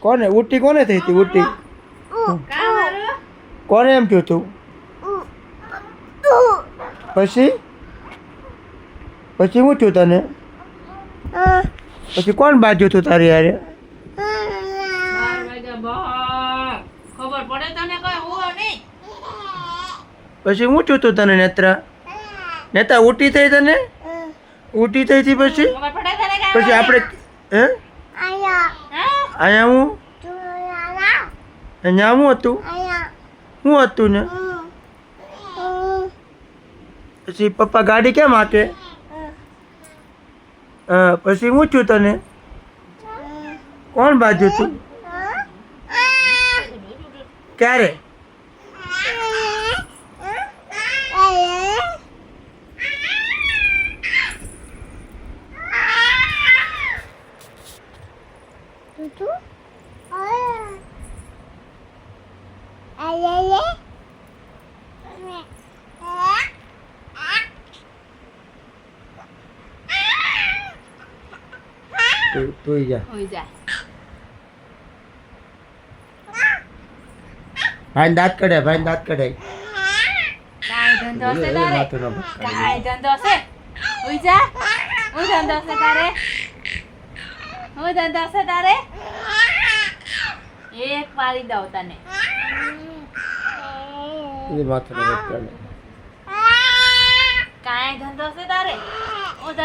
કોને ઉલટી કોને થઈ હતી ઉલટી કોને એમ કહ્યું તું પછી પછી હું થયું તને પછી કોણ બાજુ તું તારી યારે ખબર પડે તને કઈ હું નહીં પછી હું થયું તું તને નેત્રા નેતા ઉલટી થઈ તને ઉલટી થઈ હતી પછી ખબર પડે તને કઈ પછી આપણે હે અહીંયા હું અહીંયા હું હતું હું હતું ને પછી પપ્પા ગાડી કેમ હાકે હા પછી હું છું તને કોણ બાજુ તું ક્યારે તું જા હોઈ જા ભાઈ દાંત કઢાય ભાઈ દાંત કઢાય કાઈ ધંધો છે તારે કાઈ ધંધો છે હોઈ જા હું ધંધો છે તારે હું ધંધો છે તારે એક વારી દઉં તને માથું કાઈ ધંધો છે તારે હું